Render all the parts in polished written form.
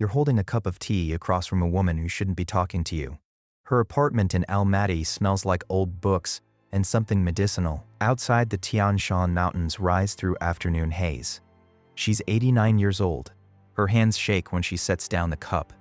You're holding a cup of tea across from a woman who shouldn't be talking to you. Her apartment in Almaty smells like old books and something medicinal. Outside, the Tian Shan Mountains rise through afternoon haze. She's 89 years old. Her hands shake when she sets down the cup.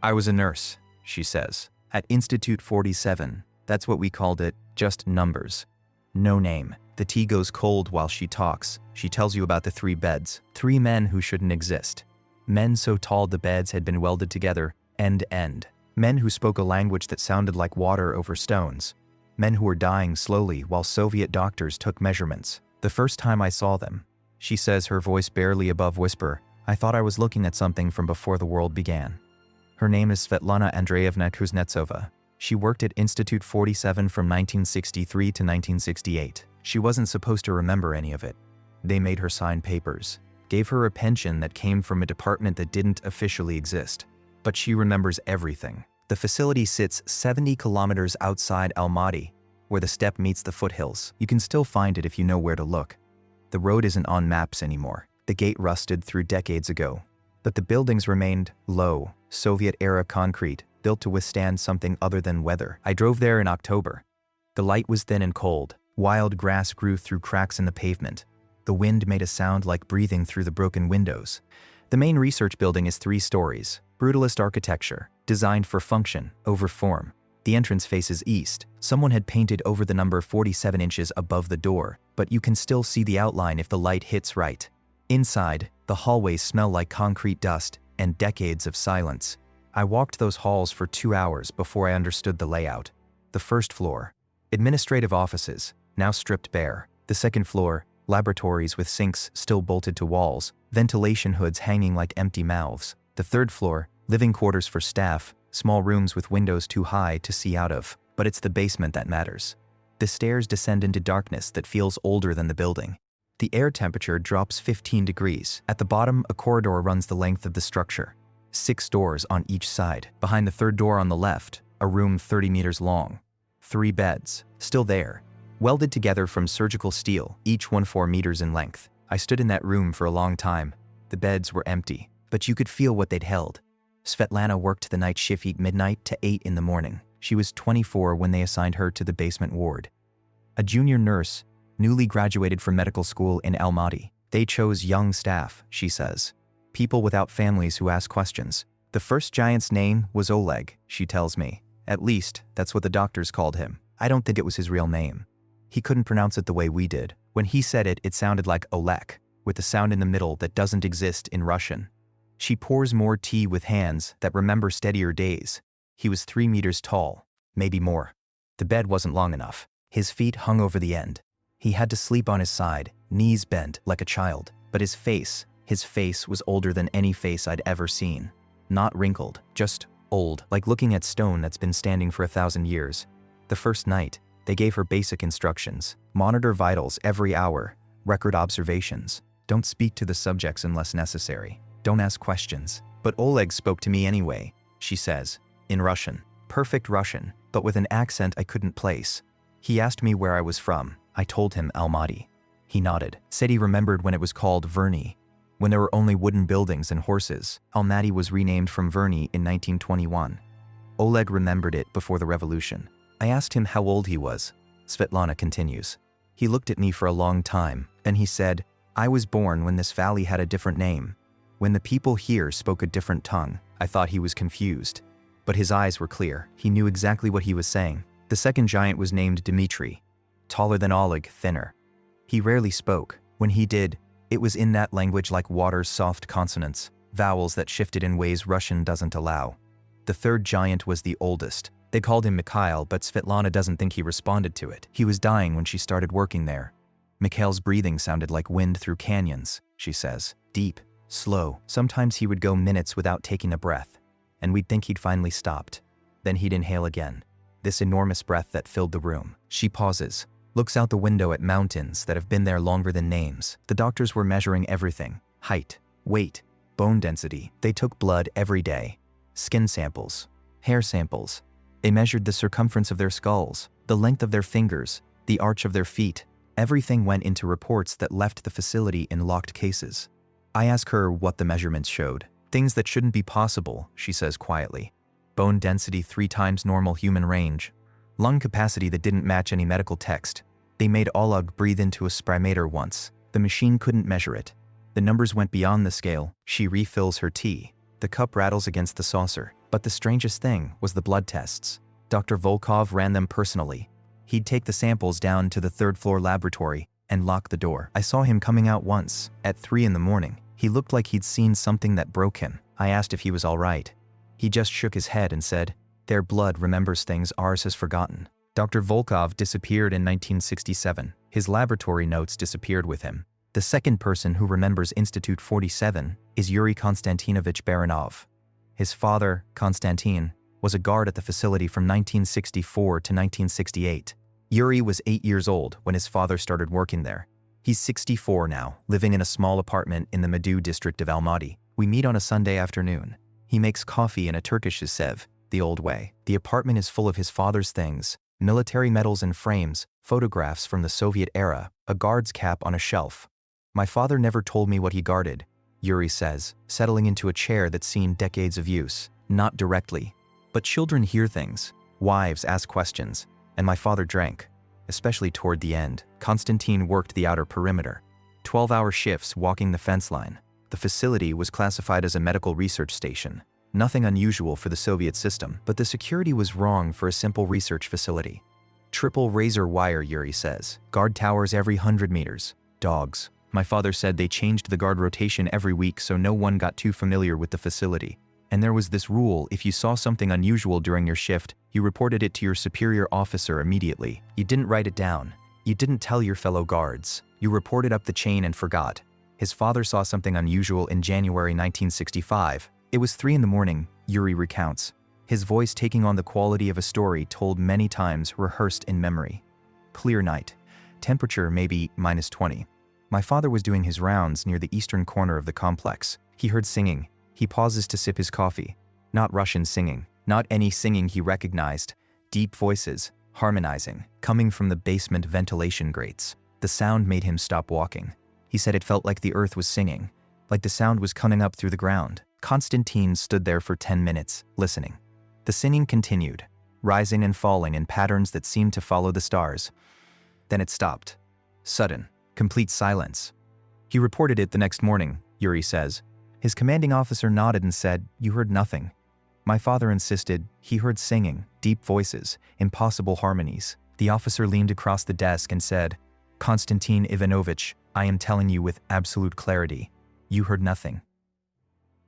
I was a nurse, she says, at Institute 47. That's what we called it, just numbers. No name. The tea goes cold while she talks. She tells you about the 3 beds, 3 men who shouldn't exist. Men so tall the beds had been welded together, end to end. Men who spoke a language that sounded like water over stones. Men who were dying slowly while Soviet doctors took measurements. The first time I saw them, she says, her voice barely above whisper, I thought I was looking at something from before the world began. Her name is Svetlana Andreevna Kuznetsova. She worked at Institute 47 from 1963 to 1968. She wasn't supposed to remember any of it. They made her sign papers, gave her a pension that came from a department that didn't officially exist. But she remembers everything. The facility sits 70 kilometers outside Almaty, where the steppe meets the foothills. You can still find it if you know where to look. The road isn't on maps anymore. The gate rusted through decades ago. But the buildings remained low, Soviet-era concrete, built to withstand something other than weather. I drove there in October. The light was thin and cold. Wild grass grew through cracks in the pavement. The wind made a sound like breathing through the broken windows. The main research building is 3 stories. Brutalist architecture, designed for function over form. The entrance faces east. Someone had painted over the number 47 inches above the door, but you can still see the outline if the light hits right. Inside, the hallways smell like concrete dust and decades of silence. I walked those halls for 2 hours before I understood the layout. The first floor, administrative offices, now stripped bare. The second floor, laboratories with sinks still bolted to walls, ventilation hoods hanging like empty mouths. The third floor, living quarters for staff, small rooms with windows too high to see out of. But it's the basement that matters. The stairs descend into darkness that feels older than the building. The air temperature drops 15 degrees. At the bottom, a corridor runs the length of the structure. 6 doors on each side. Behind the third door on the left, a room 30 meters long. 3 beds, still there, welded together from surgical steel, each 4 meters in length. I stood in that room for a long time. The beds were empty, but you could feel what they'd held. Svetlana worked the night shift at midnight to 8 in the morning. She was 24 when they assigned her to the basement ward. A junior nurse, newly graduated from medical school in Almaty. They chose young staff, she says. People without families who ask questions. The first giant's name was Oleg, she tells me. At least, that's what the doctors called him. I don't think it was his real name. He couldn't pronounce it the way we did. When he said it, it sounded like Oleg, with the sound in the middle that doesn't exist in Russian. She pours more tea with hands that remember steadier days. He was 3 meters tall, maybe more. The bed wasn't long enough. His feet hung over the end. He had to sleep on his side, knees bent like a child. But his face was older than any face I'd ever seen. Not wrinkled, just old, like looking at stone that's been standing for 1,000 years. The first night, they gave her basic instructions. Monitor vitals every hour. Record observations. Don't speak to the subjects unless necessary. Don't ask questions. But Oleg spoke to me anyway, she says, in Russian. Perfect Russian, but with an accent I couldn't place. He asked me where I was from. I told him Almaty. He nodded, said he remembered when it was called Verny, when there were only wooden buildings and horses. Almaty was renamed from Verny in 1921. Oleg remembered it before the revolution. I asked him how old he was. Svetlana continues. He looked at me for a long time, then he said, I was born when this valley had a different name. When the people here spoke a different tongue. I thought he was confused. But his eyes were clear. He knew exactly what he was saying. The second giant was named Dmitri. Taller than Oleg, thinner. He rarely spoke. When he did, it was in that language like water's soft consonants, vowels that shifted in ways Russian doesn't allow. The third giant was the oldest. They called him Mikhail, but Svetlana doesn't think he responded to it. He was dying when she started working there. Mikhail's breathing sounded like wind through canyons, she says. Deep, slow. Sometimes he would go minutes without taking a breath, and we'd think he'd finally stopped. Then he'd inhale again. This enormous breath that filled the room. She pauses, looks out the window at mountains that have been there longer than names. The doctors were measuring everything. Height, weight, bone density. They took blood every day. Skin samples, hair samples. They measured the circumference of their skulls, the length of their fingers, the arch of their feet. Everything went into reports that left the facility in locked cases. I asked her what the measurements showed. Things that shouldn't be possible, she says quietly. Bone density 3 times normal human range. Lung capacity that didn't match any medical text. They made Oleg breathe into a spirometer once. The machine couldn't measure it. The numbers went beyond the scale. She refills her tea. The cup rattles against the saucer. But the strangest thing was the blood tests. Dr. Volkov ran them personally. He'd take the samples down to the 3rd floor laboratory and lock the door. I saw him coming out once, at 3 in the morning. He looked like he'd seen something that broke him. I asked if he was all right. He just shook his head and said, "Their blood remembers things ours has forgotten." Dr. Volkov disappeared in 1967. His laboratory notes disappeared with him. The second person who remembers Institute 47 is Yuri Konstantinovich Baranov. His father, Konstantin, was a guard at the facility from 1964 to 1968. Yuri was 8 years old when his father started working there. He's 64 now, living in a small apartment in the Medu district of Almaty. We meet on a Sunday afternoon. He makes coffee in a Turkish sev, the old way. The apartment is full of his father's things: military medals and frames, photographs from the Soviet era, a guard's cap on a shelf. My father never told me what he guarded, Yuri says, settling into a chair that's seen decades of use. Not directly. But children hear things. Wives ask questions. And my father drank. Especially toward the end. Konstantin worked the outer perimeter. 12-hour shifts walking the fence line. The facility was classified as a medical research station. Nothing unusual for the Soviet system, but the security was wrong for a simple research facility. Triple razor wire, Yuri says. Guard towers every 100 meters. Dogs. My father said they changed the guard rotation every week so no one got too familiar with the facility. And there was this rule: if you saw something unusual during your shift, you reported it to your superior officer immediately. You didn't write it down. You didn't tell your fellow guards. You reported up the chain and forgot. His father saw something unusual in January 1965. It was 3 in the morning, Yuri recounts, his voice taking on the quality of a story told many times, rehearsed in memory. Clear night. Temperature maybe -20. My father was doing his rounds near the eastern corner of the complex. He heard singing. He pauses to sip his coffee. Not Russian singing. Not any singing he recognized. Deep voices, harmonizing, coming from the basement ventilation grates. The sound made him stop walking. He said it felt like the earth was singing, like the sound was coming up through the ground. Konstantin stood there for 10 minutes, listening. The singing continued, rising and falling in patterns that seemed to follow the stars. Then it stopped. Sudden, complete silence. He reported it the next morning, Yuri says. His commanding officer nodded and said, "You heard nothing." My father insisted he heard singing, deep voices, impossible harmonies. The officer leaned across the desk and said, "Konstantin Ivanovich, I am telling you with absolute clarity, you heard nothing.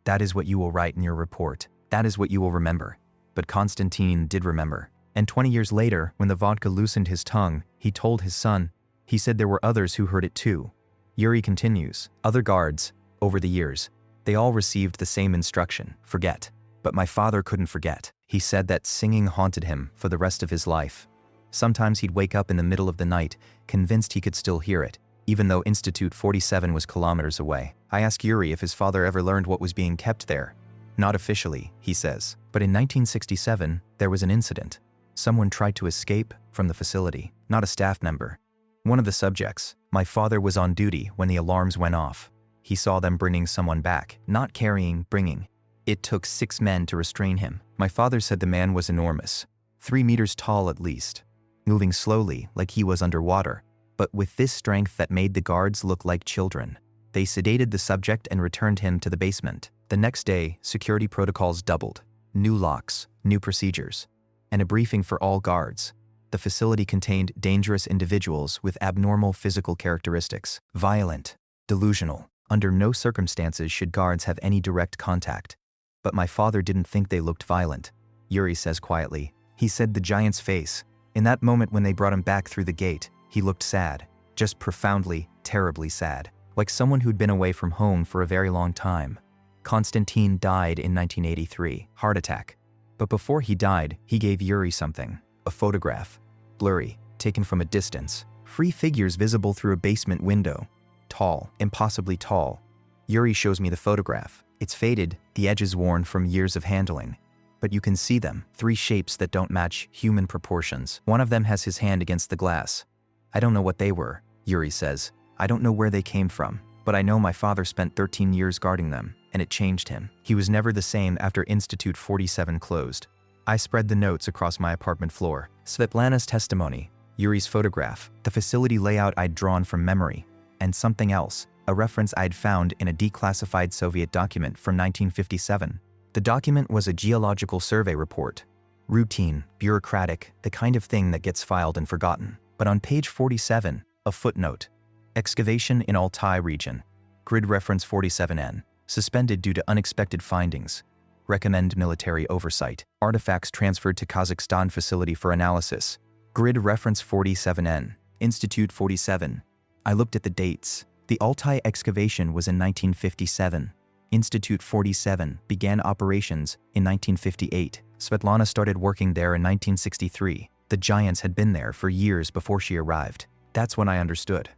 That is what you will write in your report. That is what you will remember." But Konstantin did remember. And 20 years later, when the vodka loosened his tongue, he told his son. He said there were others who heard it too. Yuri continues, other guards, over the years, they all received the same instruction: forget. But my father couldn't forget. He said that singing haunted him for the rest of his life. Sometimes he'd wake up in the middle of the night, convinced he could still hear it, even though Institute 47 was kilometers away. I asked Yuri if his father ever learned what was being kept there. Not officially, he says. But in 1967, there was an incident. Someone tried to escape from the facility, not a staff member. One of the subjects, my father was on duty when the alarms went off. He saw them bringing someone back, not carrying, bringing. It took 6 men to restrain him. My father said the man was enormous, 3 meters tall at least, moving slowly like he was underwater, but with this strength that made the guards look like children. They sedated the subject and returned him to the basement. The next day, security protocols doubled. New locks, new procedures, and a briefing for all guards. The facility contained dangerous individuals with abnormal physical characteristics, violent, delusional. Under no circumstances should guards have any direct contact. But my father didn't think they looked violent, Yuri says quietly. He said the giant's face. In that moment when they brought him back through the gate, he looked sad, just profoundly, terribly sad, like someone who'd been away from home for a very long time. Konstantin died in 1983, heart attack. But before he died, he gave Yuri something, a photograph, blurry, taken from a distance, 3 figures visible through a basement window, tall, impossibly tall. Yuri shows me the photograph. It's faded, the edges worn from years of handling. But you can see them, 3 shapes that don't match human proportions. One of them has his hand against the glass. I don't know what they were, Yuri says. I don't know where they came from, but I know my father spent 13 years guarding them. and it changed him. He was never the same after Institute 47 closed. I spread the notes across my apartment floor. Svetlana's testimony, Yuri's photograph, the facility layout I'd drawn from memory, and something else, a reference I'd found in a declassified Soviet document from 1957. The document was a geological survey report. Routine, bureaucratic, the kind of thing that gets filed and forgotten. But on page 47, a footnote. Excavation in Altai region. Grid reference 47N. Suspended due to unexpected findings. Recommend military oversight. Artifacts transferred to Kazakhstan facility for analysis. Grid reference 47N. Institute 47. I looked at the dates. The Altai excavation was in 1957. Institute 47 began operations in 1958. Svetlana started working there in 1963. The giants had been there for years before she arrived. That's when I understood.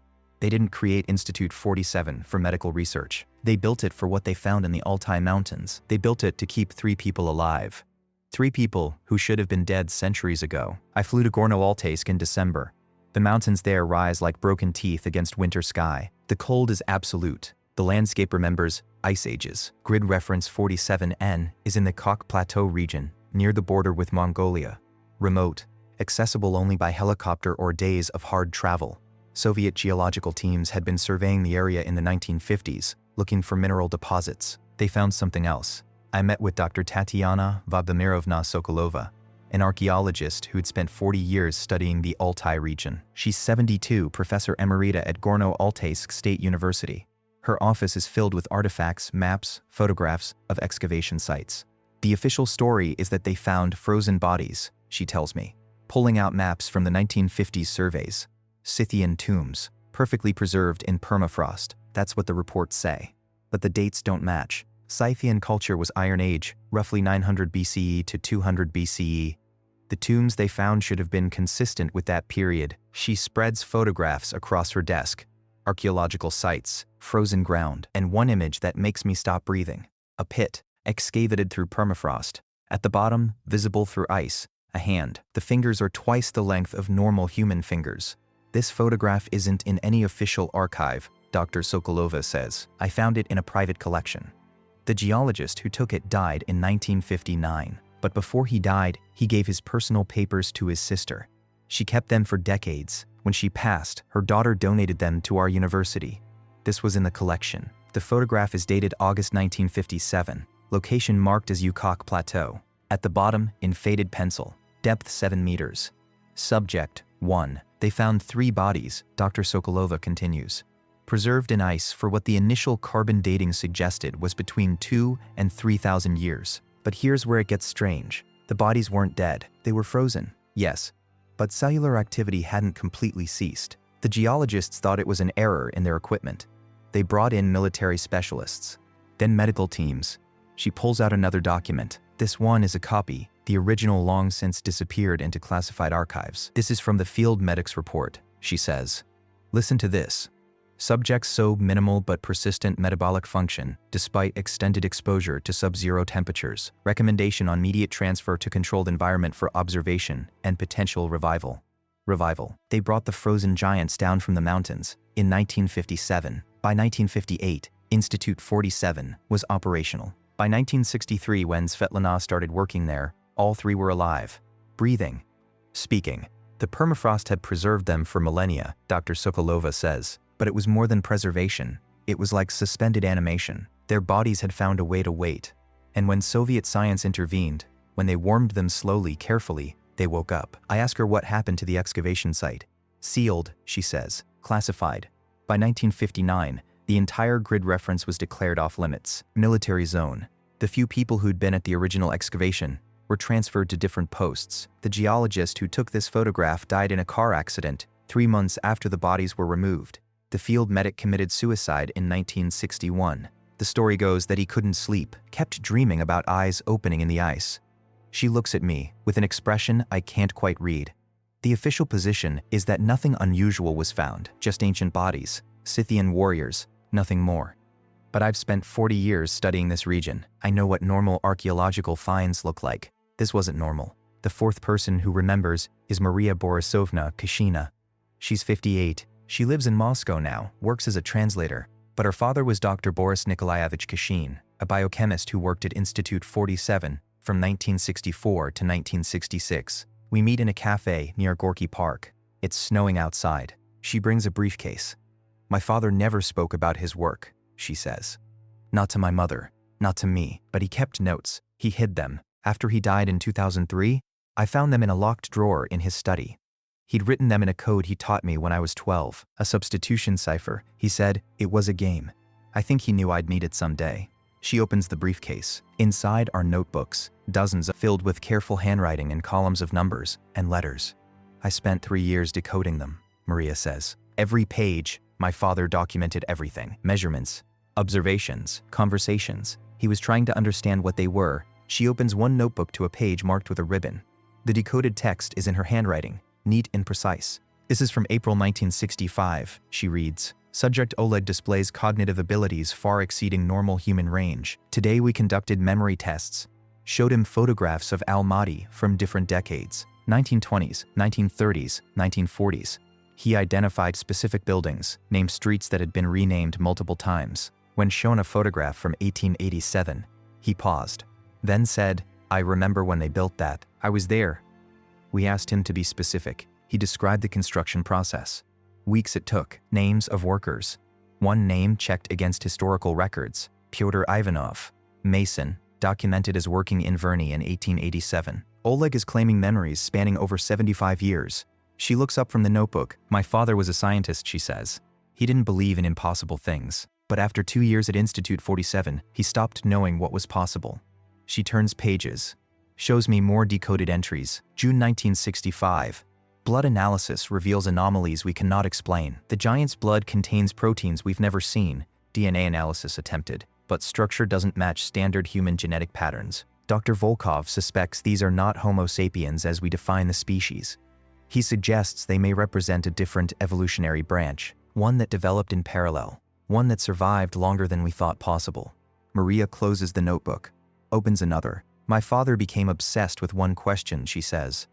They didn't create Institute 47 for medical research. They built it for what they found in the Altai mountains. They built it to keep 3 people alive. 3 people who should have been dead centuries ago. I flew to Gorno-Altaysk in December. The mountains there rise like broken teeth against winter sky. The cold is absolute. The landscape remembers ice ages. Grid reference 47N is in the Kok Plateau region, near the border with Mongolia. Remote, accessible only by helicopter or days of hard travel. Soviet geological teams had been surveying the area in the 1950s, looking for mineral deposits. They found something else. I met with Dr. Tatiana Vladimirovna Sokolova, an archaeologist who'd spent 40 years studying the Altai region. She's 72, professor emerita at Gorno-Altaysk State University. Her office is filled with artifacts, maps, photographs of excavation sites. The official story is that they found frozen bodies, she tells me, pulling out maps from the 1950s surveys. Scythian tombs, perfectly preserved in permafrost, that's what the reports say. But the dates don't match. Scythian culture was Iron Age, roughly 900 BCE to 200 BCE. The tombs they found should have been consistent with that period. She spreads photographs across her desk. Archaeological sites, frozen ground, and one image that makes me stop breathing. A pit, excavated through permafrost. At the bottom, visible through ice, a hand. The fingers are twice the length of normal human fingers. This photograph isn't in any official archive, Dr. Sokolova says. I found it in a private collection. The geologist who took it died in 1959, but before he died, he gave his personal papers to his sister. She kept them for decades. When she passed, her daughter donated them to our university. This was in the collection. The photograph is dated August 1957, location marked as Yukok Plateau. At the bottom, in faded pencil, depth 7 meters. Subject, 1. They found 3 bodies, Dr. Sokolova continues. Preserved in ice for what the initial carbon dating suggested was between 2 and 3,000 years. But here's where it gets strange. The bodies weren't dead. They were frozen, yes. But cellular activity hadn't completely ceased. The geologists thought it was an error in their equipment. They brought in military specialists, then medical teams. She pulls out another document. This one is a copy. The original long since disappeared into classified archives. This is from the field medic's report, she says. Listen to this. Subjects show minimal but persistent metabolic function despite extended exposure to sub-zero temperatures. Recommendation on immediate transfer to controlled environment for observation and potential revival. They brought the frozen giants down from the mountains in 1957. By 1958, Institute 47 was operational. By 1963, when Svetlana started working there, all 3 were alive, breathing, speaking. The permafrost had preserved them for millennia, Dr. Sokolova says. But it was more than preservation. It was like suspended animation. Their bodies had found a way to wait. And when Soviet science intervened, when they warmed them slowly, carefully, they woke up. I ask her what happened to the excavation site. Sealed, she says, classified. By 1959, the entire grid reference was declared off limits. Military zone. The few people who'd been at the original excavation were transferred to different posts. The geologist who took this photograph died in a car accident 3 months after the bodies were removed. The field medic committed suicide in 1961. The story goes that he couldn't sleep, kept dreaming about eyes opening in the ice. She looks at me with an expression I can't quite read. The official position is that nothing unusual was found, just ancient bodies, Scythian warriors, nothing more. But I've spent 40 years studying this region. I know what normal archaeological finds look like. This wasn't normal. The 4th person who remembers is Maria Borisovna Kashina. She's 58. She lives in Moscow now, works as a translator, but her father was Dr. Boris Nikolaevich Kashin. a biochemist who worked at Institute 47 from 1964 to 1966. We meet in a cafe near Gorky Park. It's snowing outside. She brings a briefcase. My father never spoke about his work, she says. Not to my mother, not to me, but he kept notes. He hid them. After he died in 2003, I found them in a locked drawer in his study. He'd written them in a code he taught me when I was 12, a substitution cipher. He said it was a game. I think he knew I'd need it someday. She opens the briefcase. Inside are notebooks, dozens filled with careful handwriting and columns of numbers and letters. I spent 3 years decoding them, Maria says. Every page, my father documented everything. Measurements, observations, conversations. He was trying to understand what they were. She opens one notebook to a page marked with a ribbon. The decoded text is in her handwriting, neat and precise. This is from April 1965, she reads. Subject Oleg displays cognitive abilities far exceeding normal human range. Today we conducted memory tests. Showed him photographs of Almaty from different decades. 1920s, 1930s, 1940s. He identified specific buildings, named streets that had been renamed multiple times. When shown a photograph from 1887, he paused, then said, I remember when they built that. I was there. We asked him to be specific. He described the construction process. Weeks it took, names of workers. One name checked against historical records, Pyotr Ivanov, mason, documented as working in Verny in 1887. Oleg is claiming memories spanning over 75 years. She looks up from the notebook. My father was a scientist, she says. He didn't believe in impossible things. But after 2 years at Institute 47, he stopped knowing what was possible. She turns pages, shows me more decoded entries. June 1965. Blood analysis reveals anomalies we cannot explain. The giant's blood contains proteins we've never seen. DNA analysis attempted, but structure doesn't match standard human genetic patterns. Dr. Volkov suspects these are not Homo sapiens as we define the species. He suggests they may represent a different evolutionary branch, one that developed in parallel, one that survived longer than we thought possible. Maria closes the notebook, opens another. My father became obsessed with one question, she says.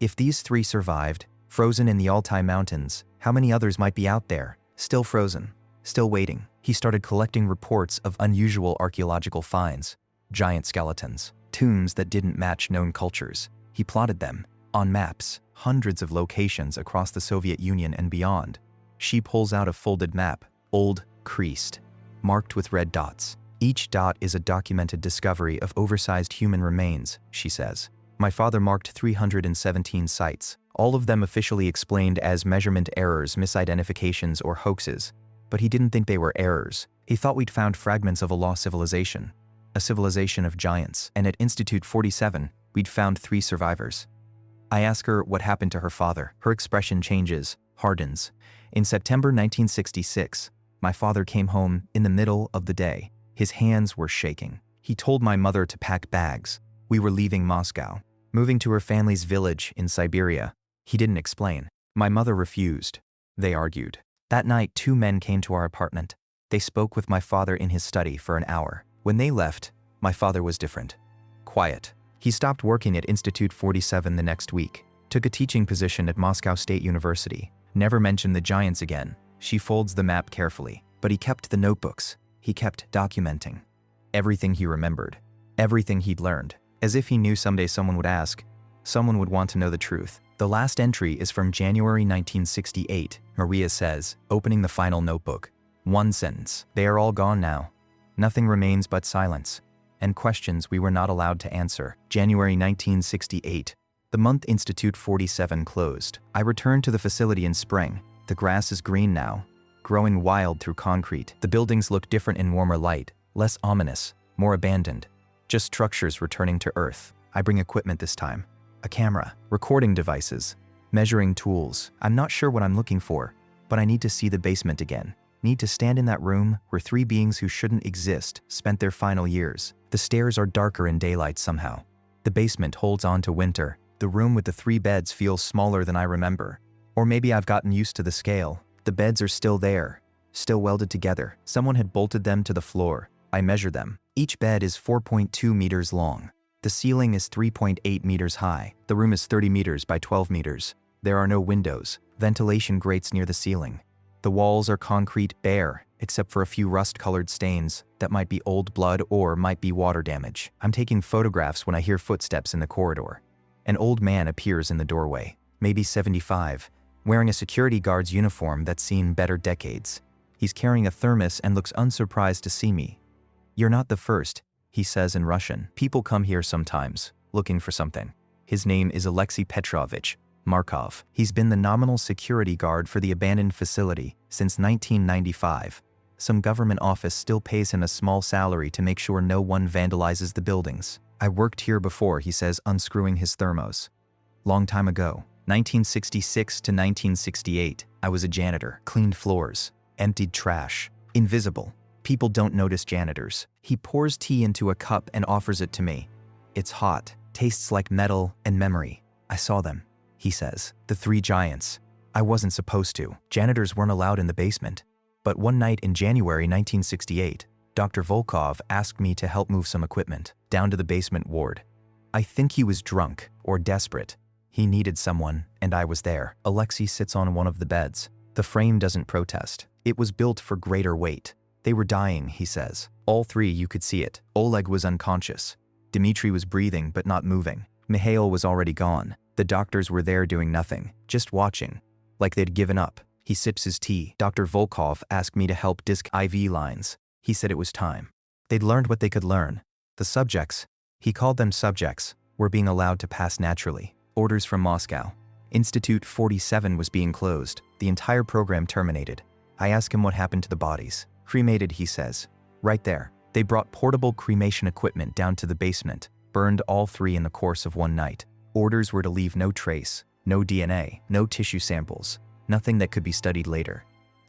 If these 3 survived, frozen in the Altai mountains, how many others might be out there, still frozen, still waiting? He started collecting reports of unusual archaeological finds, giant skeletons, tombs that didn't match known cultures. He plotted them, on maps, hundreds of locations across the Soviet Union and beyond. She pulls out a folded map, old, creased, marked with red dots. Each dot is a documented discovery of oversized human remains, she says. My father marked 317 sites, all of them officially explained as measurement errors, misidentifications, or hoaxes. But he didn't think they were errors. He thought we'd found fragments of a lost civilization, a civilization of giants, and at Institute 47, we'd found 3 survivors. I ask her what happened to her father. Her expression changes, hardens. In September 1966, my father came home in the middle of the day. His hands were shaking. He told my mother to pack bags. We were leaving Moscow, moving to her family's village in Siberia. He didn't explain. My mother refused. They argued. That night, 2 men came to our apartment. They spoke with my father in his study for an hour. When they left, my father was different. Quiet. He stopped working at Institute 47 the next week, took a teaching position at Moscow State University, never mentioned the giants again. She folds the map carefully, but he kept the notebooks. He kept documenting. Everything he remembered. Everything he'd learned. As if he knew someday someone would ask. Someone would want to know the truth. The last entry is from January 1968, Maria says, opening the final notebook. One sentence. They are all gone now. Nothing remains but silence. And questions we were not allowed to answer. January 1968. The month Institute 47 closed. I returned to the facility in spring. The grass is green now, growing wild through concrete. The buildings look different in warmer light, less ominous, more abandoned. Just structures returning to Earth. I bring equipment this time. A camera, recording devices, measuring tools. I'm not sure what I'm looking for, but I need to see the basement again. Need to stand in that room where 3 beings who shouldn't exist spent their final years. The stairs are darker in daylight somehow. The basement holds on to winter. The room with the 3 beds feels smaller than I remember. Or maybe I've gotten used to the scale. The beds are still there, still welded together. Someone had bolted them to the floor. I measure them. Each bed is 4.2 meters long. The ceiling is 3.8 meters high. The room is 30 meters by 12 meters. There are no windows. Ventilation grates near the ceiling. The walls are concrete, bare, except for a few rust-colored stains that might be old blood or might be water damage. I'm taking photographs when I hear footsteps in the corridor. An old man appears in the doorway, maybe 75, wearing a security guard's uniform that's seen better decades. He's carrying a thermos and looks unsurprised to see me. "You're not the first," he says in Russian. "People come here sometimes, looking for something." His name is Alexei Petrovich Markov. He's been the nominal security guard for the abandoned facility since 1995. Some government office still pays him a small salary to make sure no one vandalizes the buildings. "I worked here before," he says, unscrewing his thermos. "Long time ago, 1966 to 1968, I was a janitor, cleaned floors, emptied trash, invisible. People don't notice janitors." He pours tea into a cup and offers it to me. "It's hot, tastes like metal and memory. I saw them," he says. "The three giants. I wasn't supposed to. Janitors weren't allowed in the basement. But one night in January 1968, Dr. Volkov asked me to help move some equipment down to the basement ward. I think he was drunk or desperate. He needed someone, and I was there." Alexei sits on one of the beds. The frame doesn't protest. It was built for greater weight. "They were dying," he says. "All three, you could see it. Oleg was unconscious. Dmitri was breathing but not moving. Mikhail was already gone. The doctors were there doing nothing, just watching, like they'd given up." He sips his tea. "Dr. Volkov asked me to help disc IV lines. He said it was time. They'd learned what they could learn. The subjects," he called them subjects, "were being allowed to pass naturally. Orders from Moscow. Institute 47 was being closed. The entire program terminated. I asked him what happened to the bodies. Cremated," he says. "Right there. They brought portable cremation equipment down to the basement, burned all three in the course of one night. Orders were to leave no trace, no DNA, no tissue samples, nothing that could be studied later.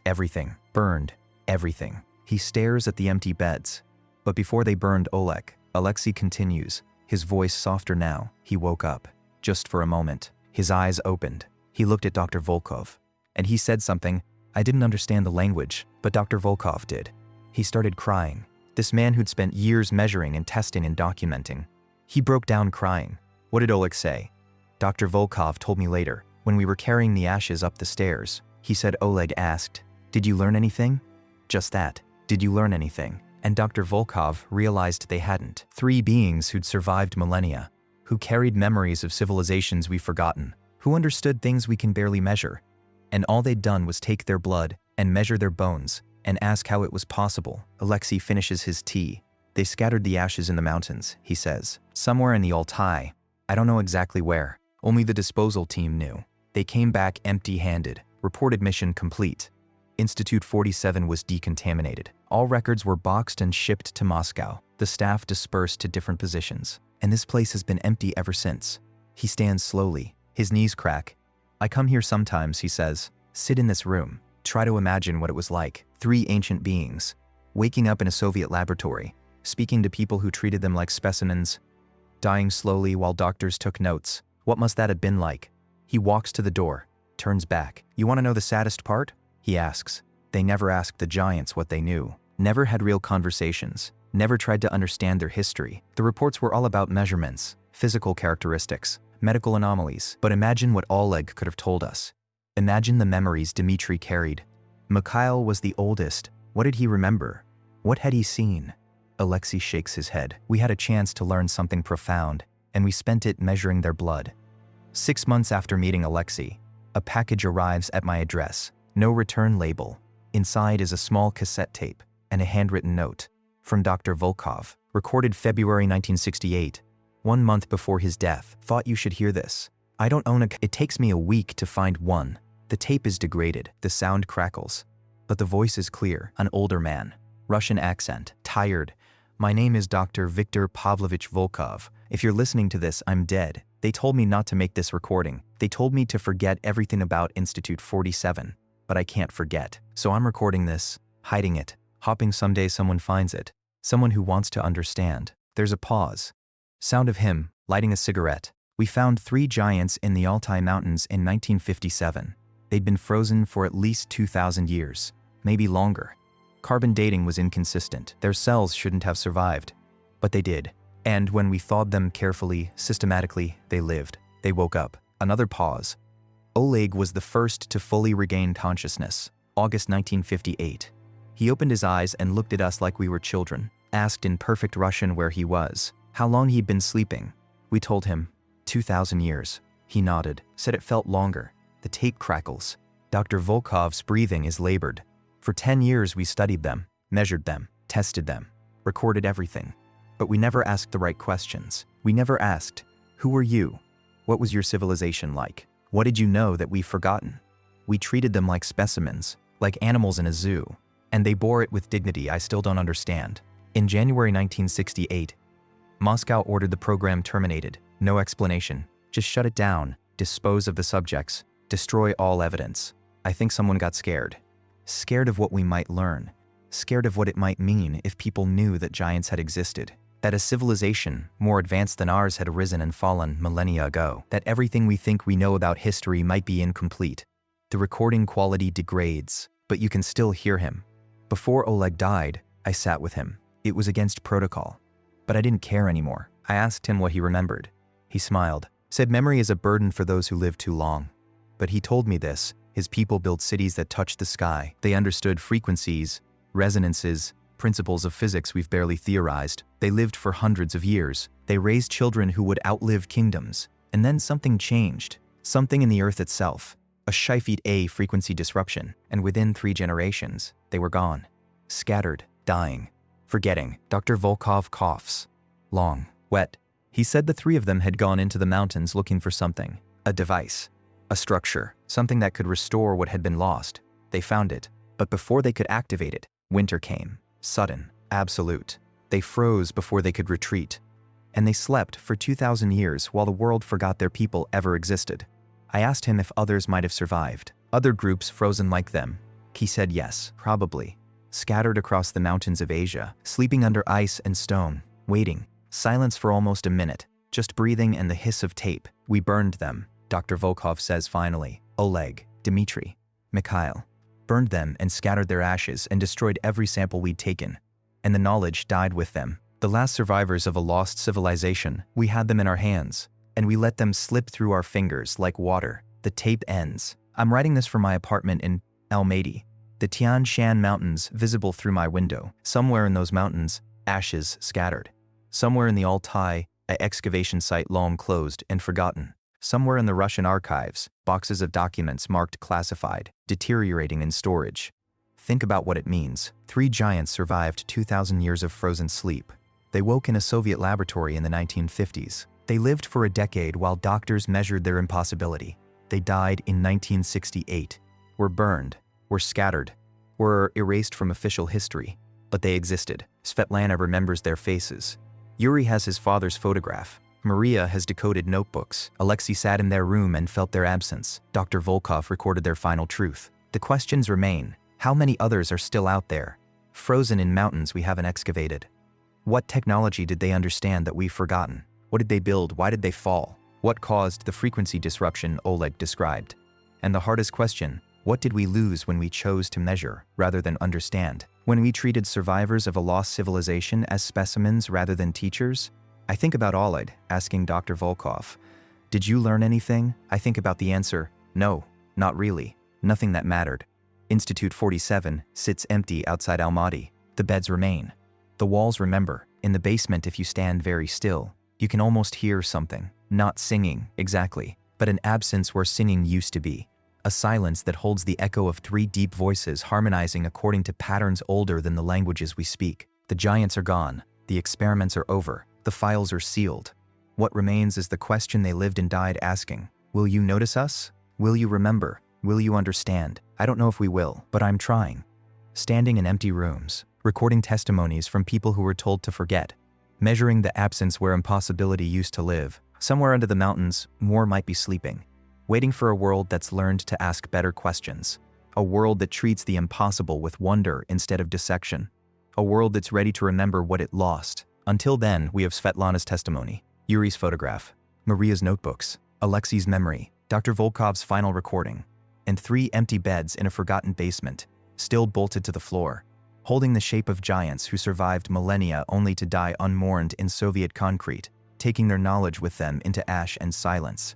Everything. Burned. Everything." He stares at the empty beds. "But before they burned Oleg," Alexei continues, his voice softer now. "He woke up. Just for a moment. His eyes opened. He looked at Dr. Volkov. And he said something. I didn't understand the language, but Dr. Volkov did. He started crying. This man who'd spent years measuring and testing and documenting. He broke down crying. What did Oleg say? Dr. Volkov told me later, when we were carrying the ashes up the stairs. He said Oleg asked, 'Did you learn anything?' Just that. Did you learn anything?" And Dr. Volkov realized they hadn't. Three beings who'd survived millennia, who carried memories of civilizations we've forgotten, who understood things we can barely measure. And all they'd done was take their blood and measure their bones and ask how it was possible. Alexei finishes his tea. "They scattered the ashes in the mountains," he says. "Somewhere in the Altai. I don't know exactly where. Only the disposal team knew. They came back empty-handed. Reported mission complete. Institute 47 was decontaminated. All records were boxed and shipped to Moscow. The staff dispersed to different positions. And this place has been empty ever since." He stands slowly. His knees crack. "I come here sometimes," he says. "Sit in this room. Try to imagine what it was like. Three ancient beings, waking up in a Soviet laboratory, speaking to people who treated them like specimens, dying slowly while doctors took notes. What must that have been like?" He walks to the door, turns back. "You want to know the saddest part?" he asks. "They never asked the giants what they knew. Never had real conversations. Never tried to understand their history. The reports were all about measurements, physical characteristics, medical anomalies. But imagine what Oleg could have told us. Imagine the memories Dmitri carried. Mikhail was the oldest. What did he remember? What had he seen?" Alexei shakes his head. "We had a chance to learn something profound, and we spent it measuring their blood." 6 months after meeting Alexei, a package arrives at my address. No return label. Inside is a small cassette tape and a handwritten note from Dr. Volkov, recorded February 1968, 1 month before his death. "Thought you should hear this. I don't own a It takes me a week to find one. The tape is degraded, the sound crackles. But the voice is clear, an older man. Russian accent, tired. 'My name is Dr. Viktor Pavlovich Volkov. If you're listening to this, I'm dead. They told me not to make this recording. They told me to forget everything about Institute 47. But I can't forget. So I'm recording this, hiding it, hoping someday someone finds it. Someone who wants to understand." There's a pause. Sound of him, lighting a cigarette. "We found three giants in the Altai Mountains in 1957. They'd been frozen for at least 2,000 years, maybe longer. Carbon dating was inconsistent. Their cells shouldn't have survived. But they did. And when we thawed them carefully, systematically, they lived. They woke up." Another pause. "Oleg was the first to fully regain consciousness, August 1958. He opened his eyes and looked at us like we were children, asked in perfect Russian where he was, how long he'd been sleeping. We told him, 2,000 years. He nodded, said it felt longer. The tape crackles. Dr. Volkov's breathing is labored. For 10 years we studied them, measured them, tested them, recorded everything. But we never asked the right questions. We never asked, who were you? What was your civilization like? What did you know that we've forgotten? We treated them like specimens, like animals in a zoo. And they bore it with dignity I still don't understand. In January 1968, Moscow ordered the program terminated. No explanation. Just shut it down, dispose of the subjects, destroy all evidence. I think someone got scared. Scared of what we might learn. Scared of what it might mean if people knew that giants had existed. That a civilization more advanced than ours had arisen and fallen millennia ago. That everything we think we know about history might be incomplete. The recording quality degrades, but you can still hear him. Before Oleg died, I sat with him. It was against protocol. But I didn't care anymore. I asked him what he remembered. He smiled, said memory is a burden for those who live too long. But he told me this, his people built cities that touched the sky. They understood frequencies, resonances, principles of physics we've barely theorized. They lived for hundreds of years. They raised children who would outlive kingdoms. And then something changed. Something in the earth itself. A Scheifele A frequency disruption. And within 3 generations, they were gone. Scattered, dying, forgetting. Dr. Volkov coughs. Long, wet. He said the 3 of them had gone into the mountains looking for something. A device. A structure. Something that could restore what had been lost. They found it. But before they could activate it, winter came. Sudden. Absolute. They froze before they could retreat. And they slept for 2,000 years while the world forgot their people ever existed. I asked him if others might have survived. Other groups frozen like them. He said yes, probably. Scattered across the mountains of Asia, sleeping under ice and stone, waiting. Silence for almost a minute, just breathing and the hiss of tape. We burned them, Dr. Volkov says finally. Oleg, Dmitri, Mikhail. Burned them and scattered their ashes and destroyed every sample we'd taken. And the knowledge died with them. The last survivors of a lost civilization, we had them in our hands. And we let them slip through our fingers like water. The tape ends. I'm writing this from my apartment in Almaty. The Tian Shan Mountains visible through my window. Somewhere in those mountains, ashes scattered. Somewhere in the Altai, an excavation site long closed and forgotten. Somewhere in the Russian archives, boxes of documents marked classified, deteriorating in storage. Think about what it means. 3 giants survived 2,000 years of frozen sleep. They woke in a Soviet laboratory in the 1950s. They lived for a decade while doctors measured their impossibility. They died in 1968. Were burned, were scattered, were erased from official history. But they existed. Svetlana remembers their faces. Yuri has his father's photograph. Maria has decoded notebooks. Alexei sat in their room and felt their absence. Dr. Volkov recorded their final truth. The questions remain. How many others are still out there, frozen in mountains we haven't excavated? What technology did they understand that we've forgotten? What did they build? Why did they fall? What caused the frequency disruption Oleg described? And the hardest question, what did we lose when we chose to measure rather than understand? When we treated survivors of a lost civilization as specimens rather than teachers? I think about Oleg asking Dr. Volkov, "Did you learn anything?" I think about the answer, "No, not really. Nothing that mattered." Institute 47 sits empty outside Almaty. The beds remain. The walls remember. In the basement, if you stand very still, you can almost hear something. Not singing, exactly, but an absence where singing used to be. A silence that holds the echo of 3 deep voices harmonizing according to patterns older than the languages we speak. The giants are gone. The experiments are over. The files are sealed. What remains is the question they lived and died asking. Will you notice us? Will you remember? Will you understand? I don't know if we will, but I'm trying. Standing in empty rooms, recording testimonies from people who were told to forget, measuring the absence where impossibility used to live. Somewhere under the mountains, more might be sleeping, waiting for a world that's learned to ask better questions. A world that treats the impossible with wonder instead of dissection. A world that's ready to remember what it lost. Until then, we have Svetlana's testimony, Yuri's photograph, Maria's notebooks, Alexei's memory, Dr. Volkov's final recording, and 3 empty beds in a forgotten basement, still bolted to the floor, holding the shape of giants who survived millennia only to die unmourned in Soviet concrete, taking their knowledge with them into ash and silence.